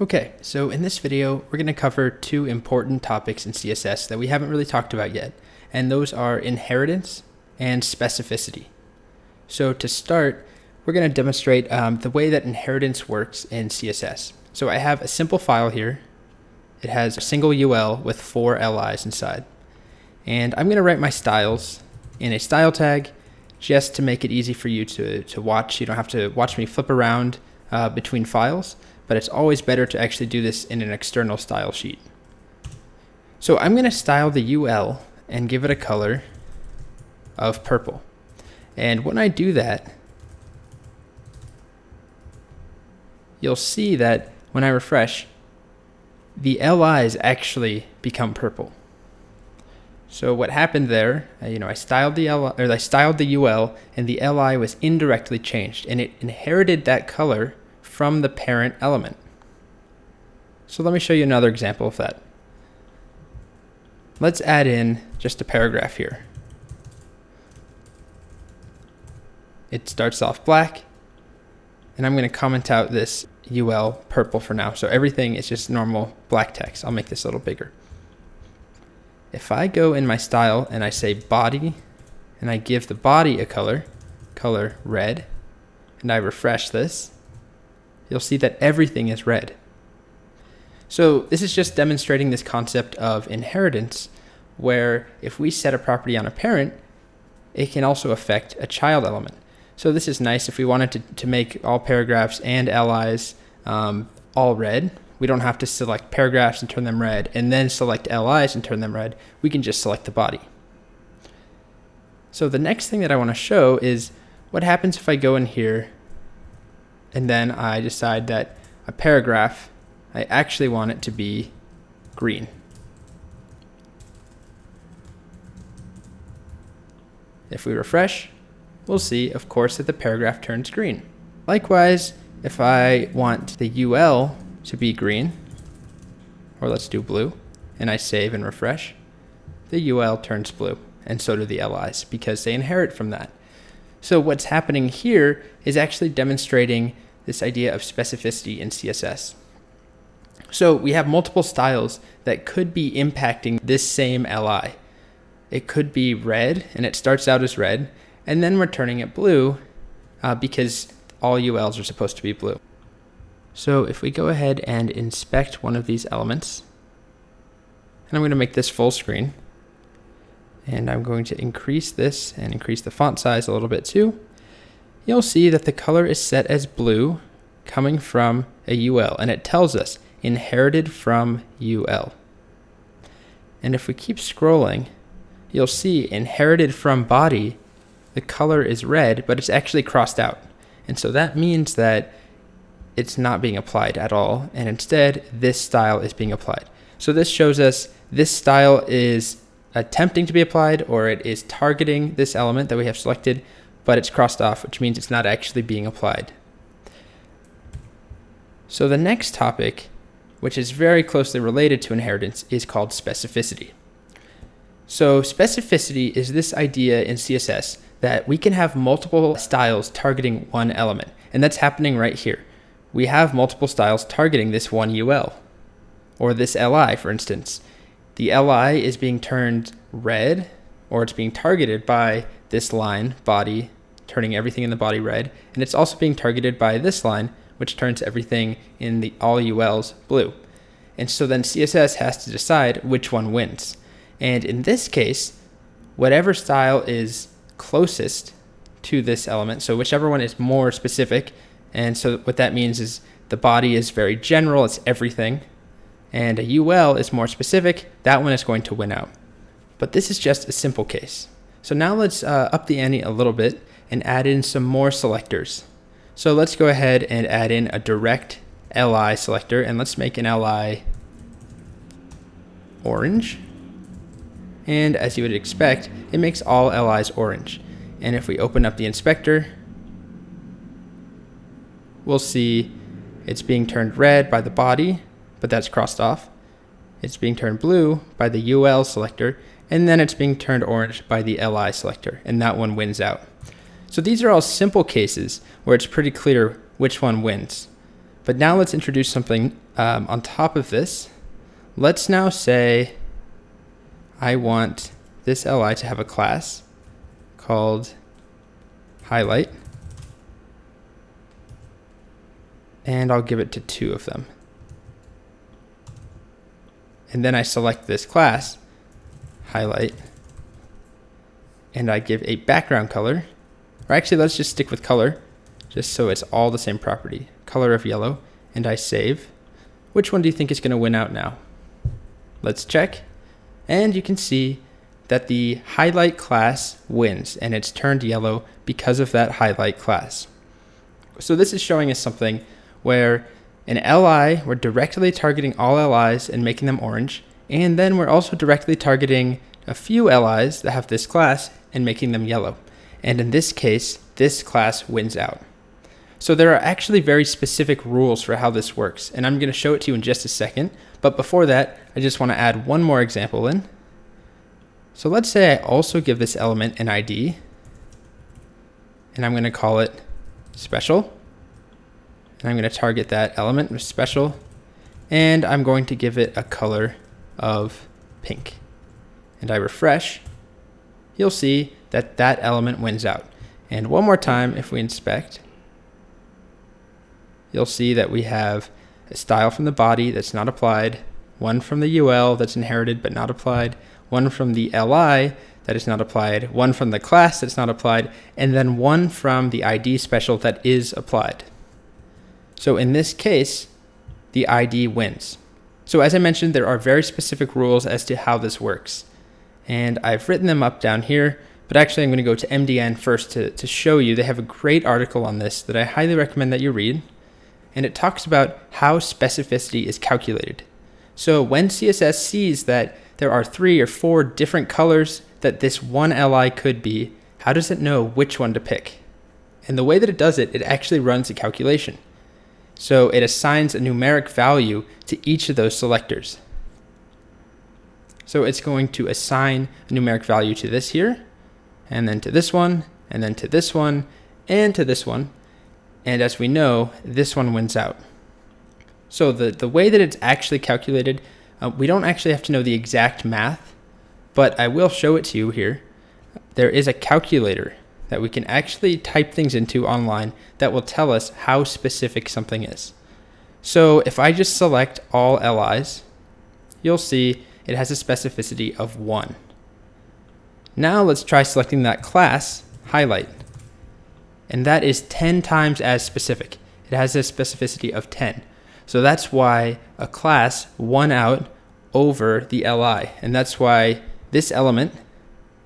Okay, so in this video, we're going to cover two important topics in CSS that we haven't really talked about yet, and those are inheritance and specificity. So to start, we're going to demonstrate the way that inheritance works in CSS. So I have a simple file here. It has a single UL with 4 LIs inside. And I'm going to write my styles in a style tag just to make it easy for you to watch. You don't have to watch me flip around between files, but it's always better to actually do this in an external style sheet. So I'm going to style the UL and give it a color of purple. And when I do that, you'll see that when I refresh, the LIs actually become purple. So what happened there, I styled the UL, and the LI was indirectly changed, and it inherited that color from the parent element. So let me show you another example of that. Let's add in just a paragraph here. It starts off black, and I'm going to comment out this UL purple for now. So everything is just normal black text. I'll make this a little bigger. If I go in my style and I say body, and I give the body a color red, and I refresh this, you'll see that everything is red. So this is just demonstrating this concept of inheritance, where if we set a property on a parent, it can also affect a child element. So this is nice if we wanted to make all paragraphs and LIs all red. We don't have to select paragraphs and turn them red and then select LIs and turn them red. We can just select the body. So the next thing that I want to show is what happens if I go in here and then I decide that a paragraph, I actually want it to be green. If we refresh, we'll see, of course, that the paragraph turns green. Likewise, if I want the UL to be green, or let's do blue, and I save and refresh, the UL turns blue, and so do the LIs, because they inherit from that. So what's happening here is actually demonstrating this idea of specificity in CSS. So we have multiple styles that could be impacting this same LI. It could be red, and it starts out as red, and then we're turning it blue because all ULs are supposed to be blue. So if we go ahead and inspect one of these elements, and I'm going to make this full screen, and I'm going to increase this and increase the font size a little bit too, you'll see that the color is set as blue coming from a UL, and it tells us inherited from UL. And if we keep scrolling, you'll see inherited from body, the color is red, but it's actually crossed out. And so that means that it's not being applied at all, and instead this style is being applied. So this shows us this style is attempting to be applied, or it is targeting this element that we have selected, but it's crossed off, which means it's not actually being applied. So the next topic, which is very closely related to inheritance, is called specificity. So specificity is this idea in CSS that we can have multiple styles targeting one element, and that's happening right here. We have multiple styles targeting this one UL, or this LI, for instance. The LI is being turned red, or it's being targeted by this line, body, turning everything in the body red, and it's also being targeted by this line, which turns everything in the all ULs blue. And so then CSS has to decide which one wins. And in this case, whatever style is closest to this element, so whichever one is more specific, and so what that means is the body is very general, it's everything, and a UL is more specific, that one is going to win out. But this is just a simple case. So now let's up the ante a little bit and add in some more selectors. So let's go ahead and add in a direct LI selector, and let's make an LI orange. And as you would expect, it makes all LIs orange. And if we open up the inspector, we'll see it's being turned red by the body, but that's crossed off. It's being turned blue by the UL selector, and then it's being turned orange by the LI selector, and that one wins out. So these are all simple cases where it's pretty clear which one wins. But now let's introduce something on top of this. Let's now say I want this li to have a class called highlight, and I'll give it to 2 of them. And then I select this class, highlight, and I give a background color, or actually let's just stick with color, just so it's all the same property, color of yellow, and I save. Which one do you think is going to win out now? Let's check, and you can see that the highlight class wins, and it's turned yellow because of that highlight class. So this is showing us something where an li, we're directly targeting all li's and making them orange, and then we're also directly targeting a few li's that have this class and making them yellow. And in this case, this class wins out. So there are actually very specific rules for how this works, and I'm going to show it to you in just a second. But before that, I just want to add one more example in. So let's say I also give this element an ID, and I'm going to call it special. And I'm going to target that element with special, and I'm going to give it a color of pink. And I refresh, you'll see that that element wins out. And one more time, if we inspect, you'll see that we have a style from the body that's not applied, one from the UL that's inherited but not applied, one from the LI that is not applied, one from the class that's not applied, and then one from the ID special that is applied. So in this case, the ID wins. So as I mentioned, there are very specific rules as to how this works. And I've written them up down here, but actually I'm going to go to MDN first to show you. They have a great article on this that I highly recommend that you read. And it talks about how specificity is calculated. So when CSS sees that there are 3 or 4 different colors that this one li could be, how does it know which one to pick? And the way that it does it, it actually runs a calculation. So it assigns a numeric value to each of those selectors. So it's going to assign a numeric value to this here, and then to this one, and then to this one, and to this one. And as we know, this one wins out. So the way that it's actually calculated, we don't actually have to know the exact math, but I will show it to you here. There is a calculator that we can actually type things into online that will tell us how specific something is. So if I just select all li's, you'll see it has a specificity of 1. Now let's try selecting that class, highlight, and that is 10 times as specific. It has a specificity of 10. So that's why a class won out over the li, and that's why this element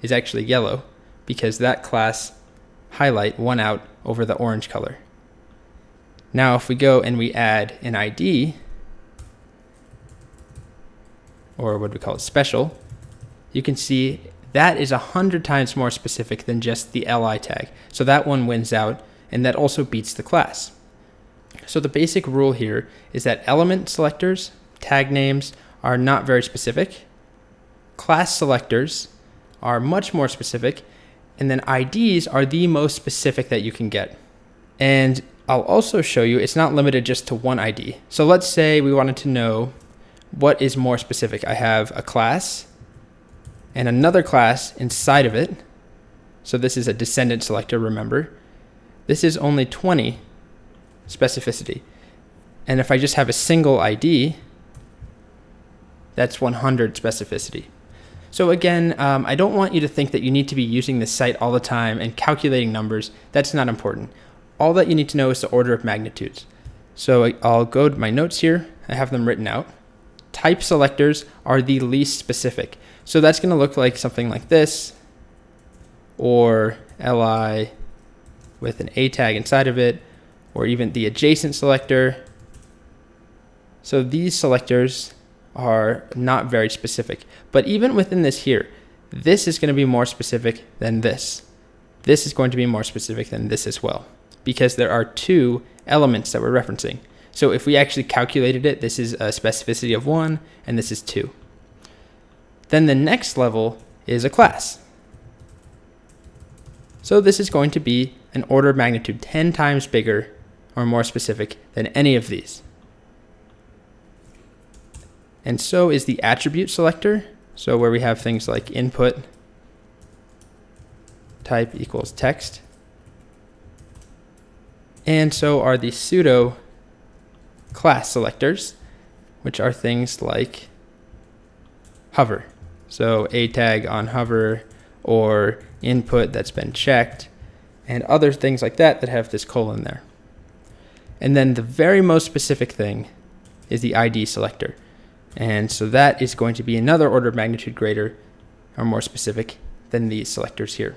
is actually yellow, because that class highlight won out over the orange color. Now if we go and we add an ID, or what we call it, special, you can see that is 100 times more specific than just the li tag. So that one wins out, and that also beats the class. So the basic rule here is that element selectors, tag names, are not very specific. Class selectors are much more specific, and then IDs are the most specific that you can get. And I'll also show you it's not limited just to one ID. So let's say we wanted to know what is more specific. I have a class and another class inside of it. So this is a descendant selector, remember. This is only 20 specificity. And if I just have a single ID, that's 100 specificity. So again, I don't want you to think that you need to be using this site all the time and calculating numbers. That's not important. All that you need to know is the order of magnitudes. So I'll go to my notes here. I have them written out. Type selectors are the least specific. So that's going to look like something like this, or li with an a tag inside of it, or even the adjacent selector. So these selectors are not very specific. But even within this here, this is going to be more specific than this. This is going to be more specific than this as well, because there are 2 elements that we're referencing. So if we actually calculated it, this is a specificity of 1, and this is 2. Then the next level is a class. So this is going to be an order of magnitude 10 times bigger or more specific than any of these. And so is the attribute selector. So where we have things like input type equals text. And so are the pseudo class selectors, which are things like hover. So a tag on hover, or input that's been checked, and other things like that that have this colon there. And then the very most specific thing is the ID selector. And so that is going to be another order of magnitude greater or more specific than these selectors here.